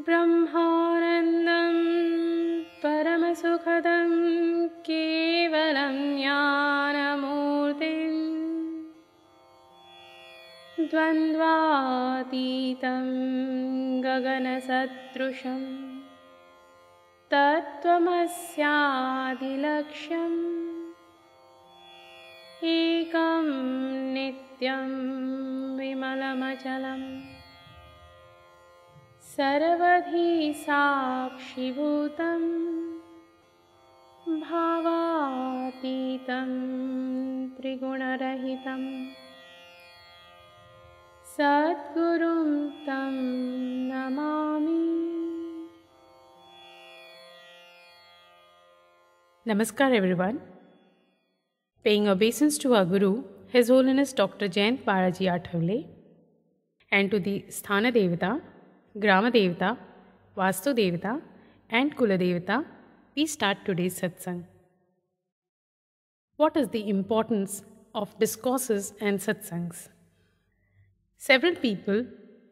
ब्रह्मानन्दं परमसुखदं केवलं ज्ञानमूर्तिं द्वन्द्वातीतं गगनसदृशं तत्त्वमस्यादिलक्ष्यम् एकं नित्यं विमलमचलम् सर्वधी साक्षिभूतं भावातीतं त्रिगुणरहितं सद्गुरुं तं Namami. Namaskar everyone. Paying obeisance to our Guru, His Holiness Dr. Jayant Balaji Athavale, and to the Sthana Devata, Grama Devata, Vastu Devata, and Kula Devata, we start today's satsang. What is the importance of discourses and satsangs? Several people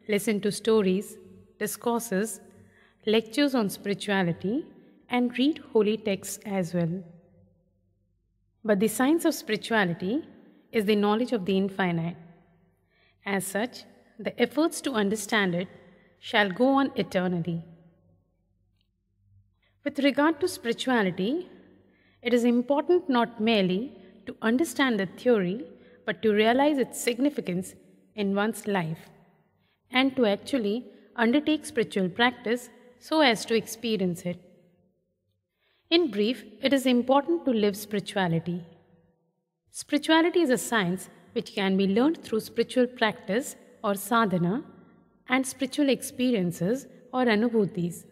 listen to stories, discourses, lectures on spirituality, and read holy texts as well. But the science of spirituality is the knowledge of the infinite. As such, the efforts to understand it shall go on eternally. With regard to spirituality, it is important not merely to understand the theory, but to realize its significance in one's life, and to actually undertake spiritual practice so as to experience it. In brief, it is important to live spirituality. Spirituality is a science which can be learned through spiritual practice or sadhana and spiritual experiences or anubhutis.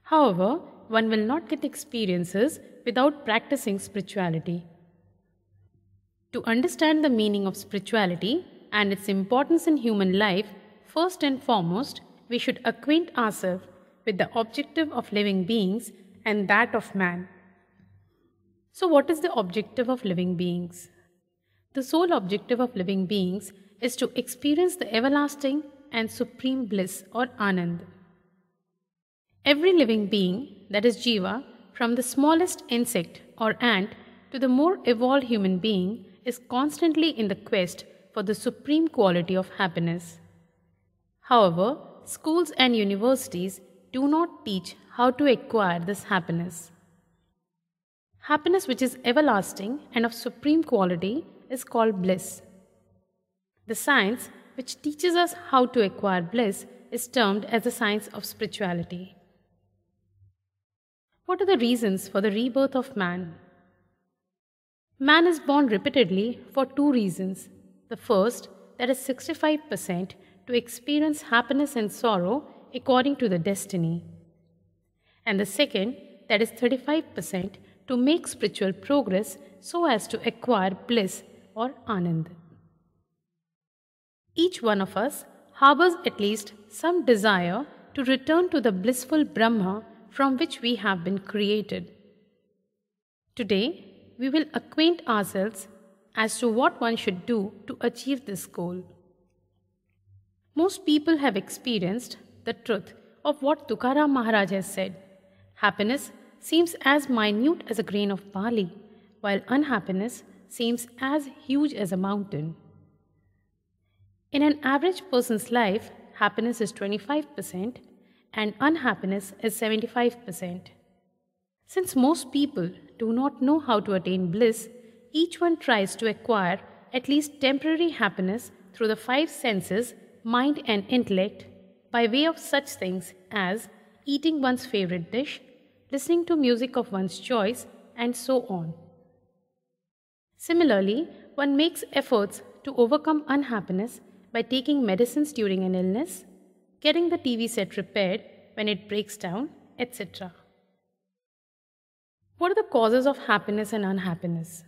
However, one will not get experiences without practicing spirituality. To understand the meaning of spirituality and its importance in human life, first and foremost, we should acquaint ourselves with the objective of living beings and that of man. So what is the objective of living beings? The sole objective of living beings is to experience the everlasting and supreme bliss or Anand. Every living being, that is Jiva, from the smallest insect or ant to the more evolved human being, is constantly in the quest for the supreme quality of happiness. However, schools and universities do not teach how to acquire this happiness. Happiness which is everlasting and of supreme quality is called bliss. The science which teaches us how to acquire bliss is termed as the science of spirituality. What are the reasons for the rebirth of man? Man is born repeatedly for two reasons. The first, that is 65%, to experience happiness and sorrow according to the destiny. And the second, that is 35%, to make spiritual progress so as to acquire bliss or Anand. Each one of us harbors at least some desire to return to the blissful Brahma from which we have been created. Today, we will acquaint ourselves as to what one should do to achieve this goal. Most people have experienced the truth of what Tukaram Maharaj has said. Happiness seems as minute as a grain of barley, while unhappiness seems as huge as a mountain. In an average person's life, happiness is 25% and unhappiness is 75%. Since most people do not know how to attain bliss, each one tries to acquire at least temporary happiness through the five senses, mind and intellect, by way of such things as eating one's favorite dish, listening to music of one's choice, and so on. Similarly, one makes efforts to overcome unhappiness by taking medicines during an illness, getting the TV set repaired when it breaks down, etc. What are the causes of happiness and unhappiness?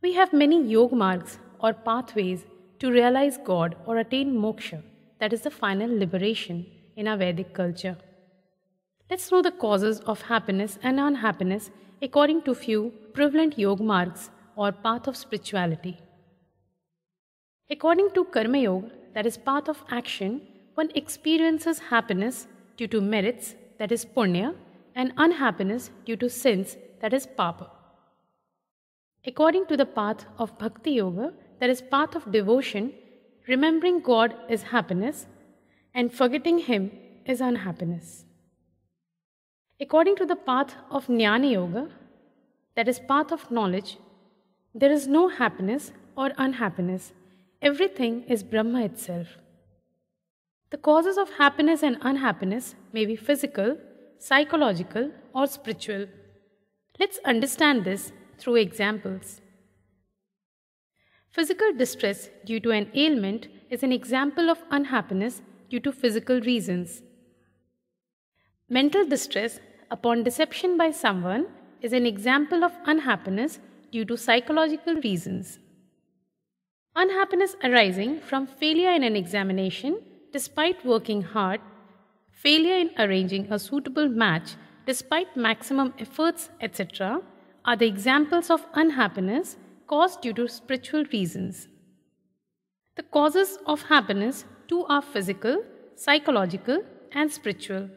We have many yoga margs or pathways to realize God or attain moksha, that is the final liberation, in our Vedic culture. Let's know the causes of happiness and unhappiness according to few prevalent yoga margs or path of spirituality. According to Karma Yoga, that is path of action, one experiences happiness due to merits, that is punya, and unhappiness due to sins, that is papa. According to the path of Bhakti Yoga, that is path of devotion, remembering God is happiness and forgetting Him is unhappiness. According to the path of Jnana Yoga, that is path of knowledge, there is no happiness or unhappiness. Everything is Brahma itself. The causes of happiness and unhappiness may be physical, psychological, or spiritual. Let's understand this through examples. Physical distress due to an ailment is an example of unhappiness due to physical reasons. Mental distress upon deception by someone is an example of unhappiness due to psychological reasons. Unhappiness arising from failure in an examination despite working hard, failure in arranging a suitable match despite maximum efforts, etc., are the examples of unhappiness caused due to spiritual reasons. The causes of happiness too are physical, psychological, and spiritual.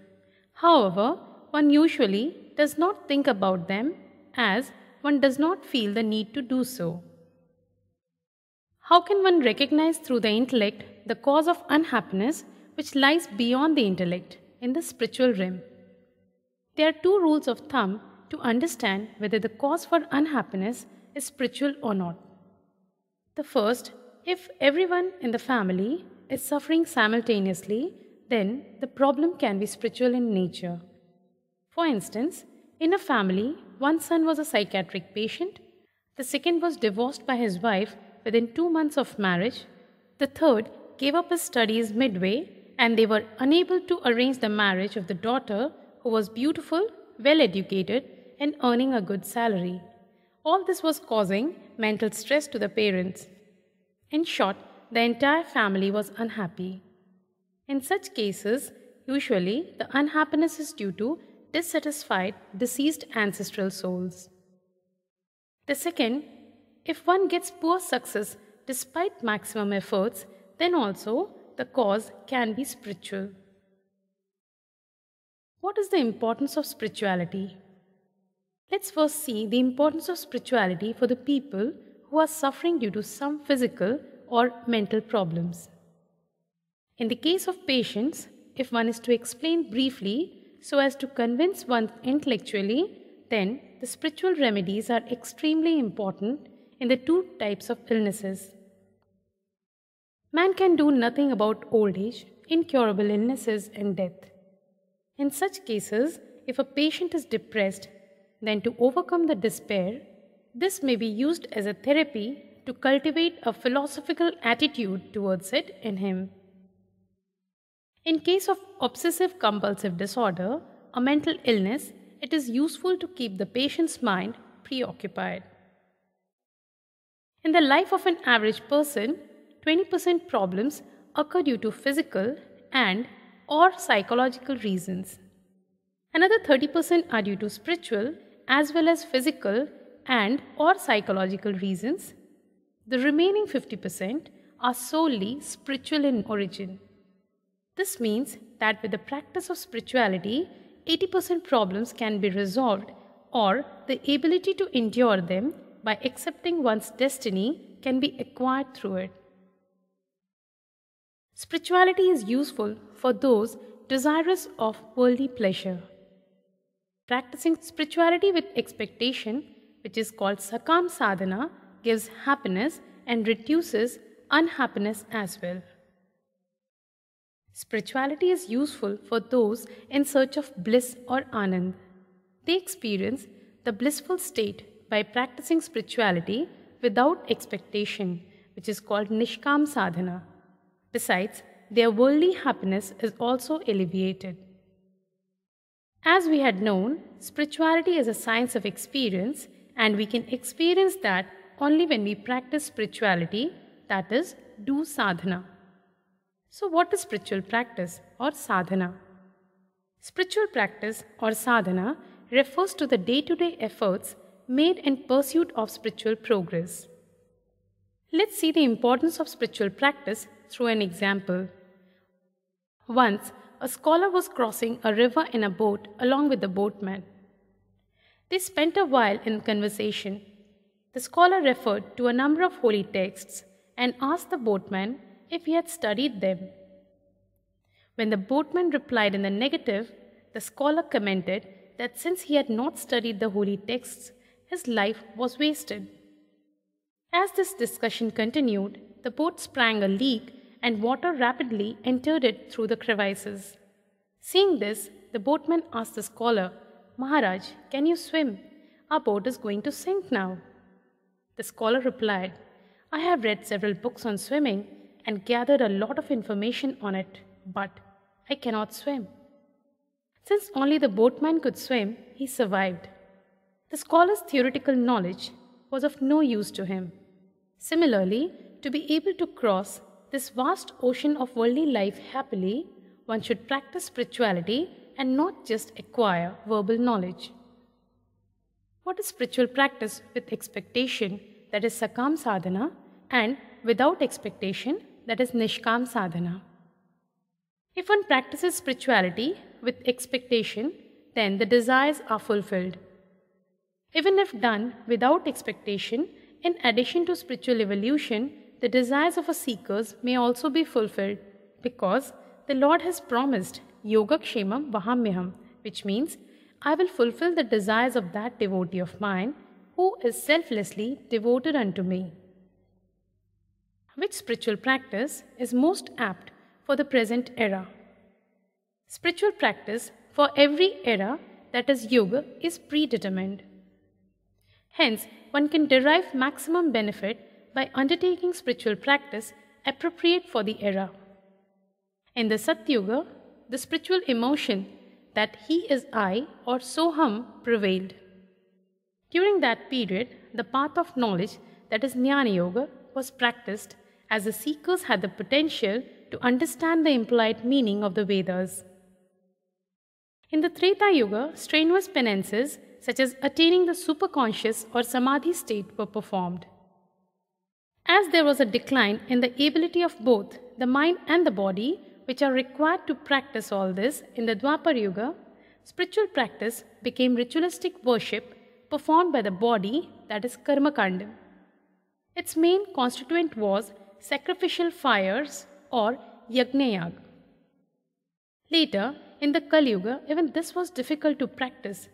However, one usually does not think about them as one does not feel the need to do so. How can one recognize through the intellect the cause of unhappiness which lies beyond the intellect in the spiritual realm? There are two rules of thumb to understand whether the cause for unhappiness is spiritual or not. The first, if everyone in the family is suffering simultaneously, then the problem can be spiritual in nature. For instance, in a family, one son was a psychiatric patient, the second was divorced by his wife within 2 months of marriage, the third gave up his studies midway, and they were unable to arrange the marriage of the daughter who was beautiful, well educated, and earning a good salary. All this was causing mental stress to the parents. In short, the entire family was unhappy. In such cases, usually the unhappiness is due to dissatisfied, deceased ancestral souls. The second, if one gets poor success despite maximum efforts, then also the cause can be spiritual. What is the importance of spirituality? Let's first see the importance of spirituality for the people who are suffering due to some physical or mental problems. In the case of patients, if one is to explain briefly so as to convince one intellectually, then the spiritual remedies are extremely important in the two types of illnesses. Man can do nothing about old age, incurable illnesses, and death. In such cases, if a patient is depressed, then to overcome the despair, this may be used as a therapy to cultivate a philosophical attitude towards it in him. In case of obsessive compulsive disorder, a mental illness, it is useful to keep the patient's mind preoccupied. In the life of an average person, 20% problems occur due to physical and or psychological reasons. Another 30% are due to spiritual as well as physical and or psychological reasons. The remaining 50% are solely spiritual in origin. This means that with the practice of spirituality, 80% problems can be resolved, or the ability to endure them by accepting one's destiny can be acquired through it. Spirituality is useful for those desirous of worldly pleasure. Practicing spirituality with expectation, which is called sakam sadhana, gives happiness and reduces unhappiness as well. Spirituality is useful for those in search of bliss or anand. They experience the blissful state by practicing spirituality without expectation, which is called nishkam sadhana. Besides, their worldly happiness is also alleviated. As we had known, spirituality is a science of experience, and we can experience that only when we practice spirituality, that is, do sadhana. So what is spiritual practice or sadhana? Spiritual practice or sadhana refers to the day-to-day efforts made in pursuit of spiritual progress. Let's see the importance of spiritual practice through an example. Once, a scholar was crossing a river in a boat along with the boatman. They spent a while in conversation. The scholar referred to a number of holy texts and asked the boatman if he had studied them. When the boatman replied in the negative, the scholar commented that since he had not studied the holy texts, his life was wasted. As this discussion continued, the boat sprang a leak and water rapidly entered it through the crevices. Seeing this, the boatman asked the scholar, "Maharaj, can you swim? Our boat is going to sink now." The scholar replied, "I have read several books on swimming and gathered a lot of information on it, but I cannot swim." Since only the boatman could swim, he survived. The scholar's theoretical knowledge was of no use to him. Similarly, to be able to cross this vast ocean of worldly life happily, one should practice spirituality and not just acquire verbal knowledge. What is spiritual practice with expectation, that is sakam sadhana, and without expectation, that is nishkam sadhana? If one practices spirituality with expectation, then the desires are fulfilled. Even if done without expectation, in addition to spiritual evolution, the desires of a seekers may also be fulfilled because the Lord has promised Yogakshemam Vahamyaham, which means I will fulfill the desires of that devotee of mine who is selflessly devoted unto me. Which spiritual practice is most apt for the present era? Spiritual practice for every era, that is yoga, is predetermined. Hence, one can derive maximum benefit by undertaking spiritual practice appropriate for the era. In the Satyuga, the spiritual emotion that he is I or Soham prevailed. During that period, the path of knowledge, that is Jnana Yoga, was practiced as the seekers had the potential to understand the implied meaning of the Vedas. In the Treta Yuga, strenuous penances such as attaining the superconscious or samadhi state were performed. As there was a decline in the ability of both the mind and the body, which are required to practice all this in the Dwapar Yuga, spiritual practice became ritualistic worship performed by the body, that is karma kanda. Its main constituent was sacrificial fires or yajna. Later, in the Kaliyuga, even this was difficult to practice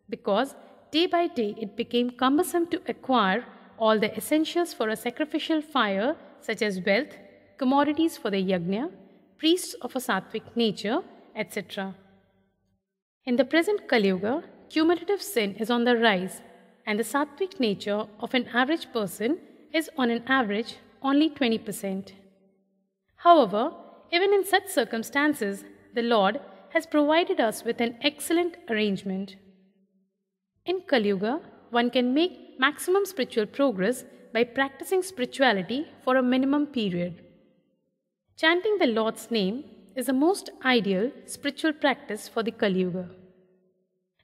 because day by day it became cumbersome to acquire all the essentials for a sacrificial fire such as wealth, commodities for the yajna, priests of a sattvic nature, etc. In the present Kaliyuga, cumulative sin is on the rise and the sattvic nature of an average person is on an average only 20%. However, even in such circumstances, the Lord has provided us with an excellent arrangement. In Kaliyuga, one can make maximum spiritual progress by practicing spirituality for a minimum period. Chanting the Lord's name is the most ideal spiritual practice for the Kaliyuga.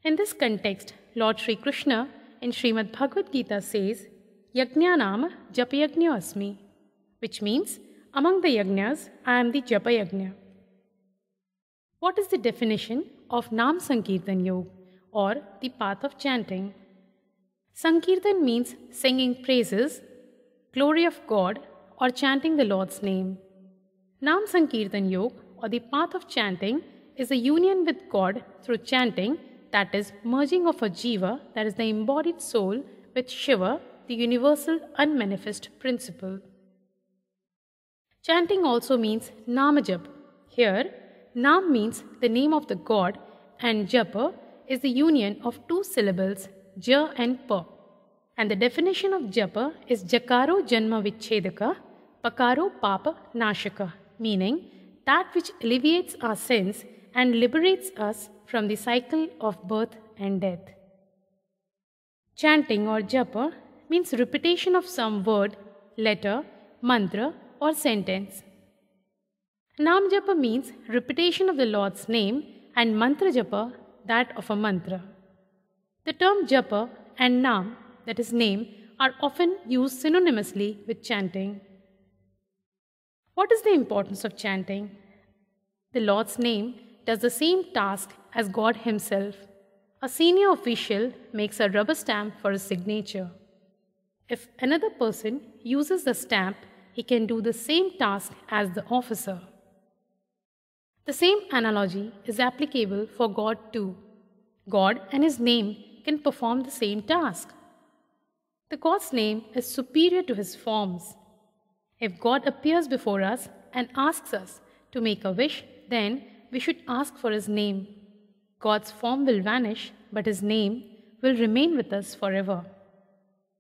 In this context, Lord Sri Krishna in Srimad Bhagavad Gita says, Yajnanam Japayajna Asmi, which means, among the yajnas, I am the Japayajna. What is the definition of Nam Sankirtan Yoga, or the path of chanting? Sankirtan means singing praises, glory of God, or chanting the Lord's name. Nam Sankirtan Yoga, or the path of chanting, is a union with God through chanting, that is, merging of a jiva, that is the embodied soul, with Shiva, the universal unmanifest principle. Chanting also means Namajap. Here, Nam means the name of the God and Japa is the union of two syllables, Ja and Pa. And the definition of Japa is Jakaro Janma Vichedaka, Pakaro Papa Nashaka, meaning that which alleviates our sins and liberates us from the cycle of birth and death. Chanting or Japa means repetition of some word, letter, mantra or sentence. Nam Japa means repetition of the Lord's name and Mantra Japa that of a mantra. The term Japa and Nam, that is name, are often used synonymously with chanting. What is the importance of chanting? The Lord's name does the same task as God Himself. A senior official makes a rubber stamp for his signature. If another person uses the stamp, he can do the same task as the officer. The same analogy is applicable for God too. God and His name can perform the same task. The God's name is superior to His forms. If God appears before us and asks us to make a wish, then we should ask for His name. God's form will vanish, but His name will remain with us forever.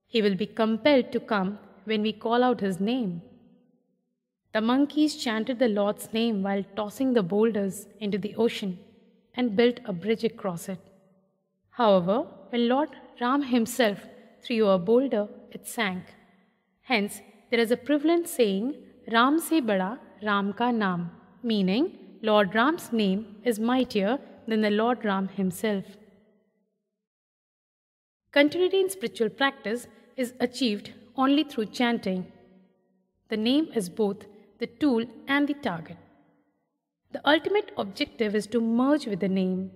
He will be compelled to come when we call out His name. The monkeys chanted the Lord's name while tossing the boulders into the ocean and built a bridge across it. However, when Lord Ram himself threw a boulder, it sank. Hence, there is a prevalent saying, Ram se bada Ram ka naam, meaning Lord Ram's name is mightier than the Lord Ram himself. Continuity in spiritual practice is achieved only through chanting. The name is both the tool and the target. The ultimate objective is to merge with the name.